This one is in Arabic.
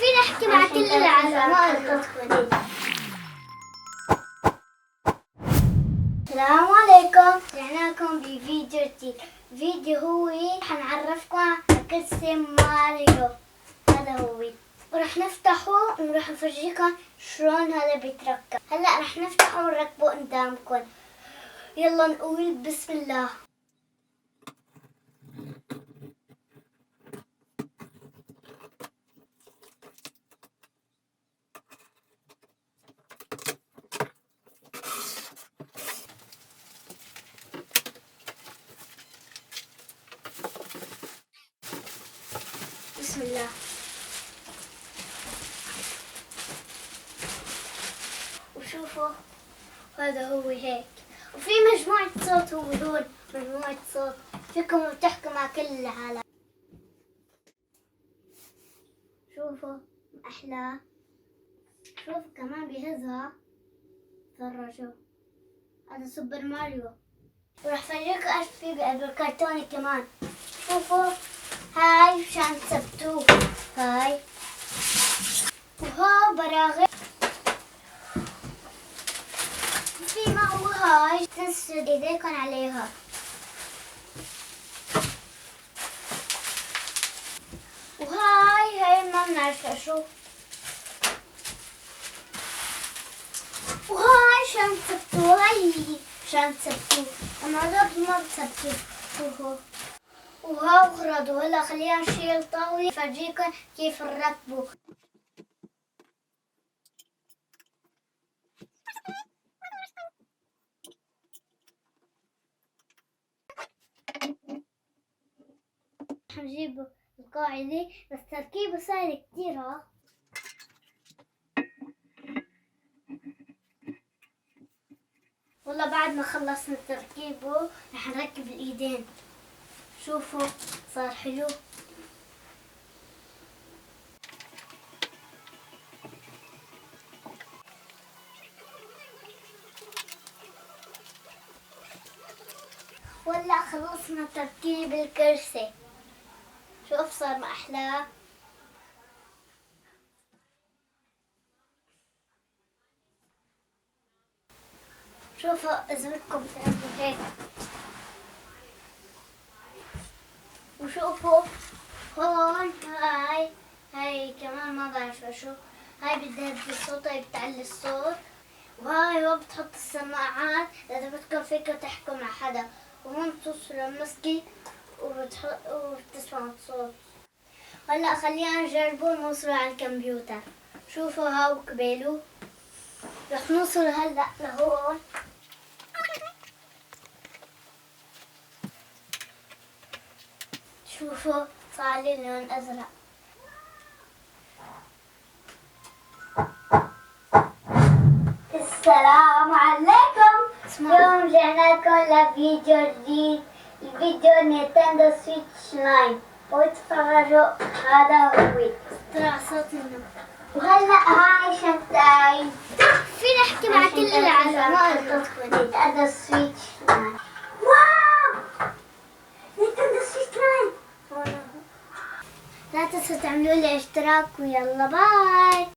فينا نحكي مع كل الألعاب. السلام عليكم، رجعنا لكم بفيديو جديد. فيديو هو حنعرفكم على كرسي ماريو. هذا هو، ورح نفتحه ونروح نفرجيكم شلون هذا بيتركب. هلا رح نفتحه ونركبه قدامكم. يلا نقول بسم الله. بسم الله. وشوفوا هذا هو هيك، وفي مجموعة صوت. هو هون مجموعة صوت، فيكم تحكوا مع كل العالم. شوفوا أحلى، شوف كمان بهزها. تفرجوا، هذا سوبر ماريو. وراح فرجيكم ايش في بالكرتونة كمان. شوفوا هاي مشان تثبتوه، هاي وها براغي. في معه هاي تنسوا ايديكم عليها. وهاي ما بنعرف شو. وهاي شان تثبتوه، هاي شان تثبتوه، اما هذا ما بتثبتوه. وها اخرجوا. هلا خلينا نشيل طاولة فرجيكم كيف نركبه. حنجيب القاعدة، بس تركيبه سهل كتير. ها والله بعد ما خلصنا تركيبه رح نركب الايدين. شوفوا صار حلو. ولا خلصنا تركيب الكرسي. شوف صار ما أحلاه. شوفوا إذا بدكم تعملوا هيك. وشوفوا هون هاي كمان ما بعرف شو. هاي بدها الصوت، هاي بتعلي الصوت. وهاي هو بتحط السماعات إذا بدكم فيكم تحكوا مع حدا. وهون توصلوا المسكي وبتسمعوا الصوت. هلا خلينا نجربه نوصله على الكمبيوتر. شوفوا هاو قبيله. رح نوصل هلا لهون. شوفوا صار لي لون ازرق. السلام عليكم. اليوم رجعنا لكم لفيديو جديد. الفيديو نينتندو سويتش لايت. وتفرجوا هذا هو طلع صوت منه. وهلا هاي شنطاي. فينا نحكي مع كل الألعاب. نينتندو سويتش لايت. واو، نينتندو سويتش لايت. لا تنسوا تعملوا لي اشتراك، ويلا باي.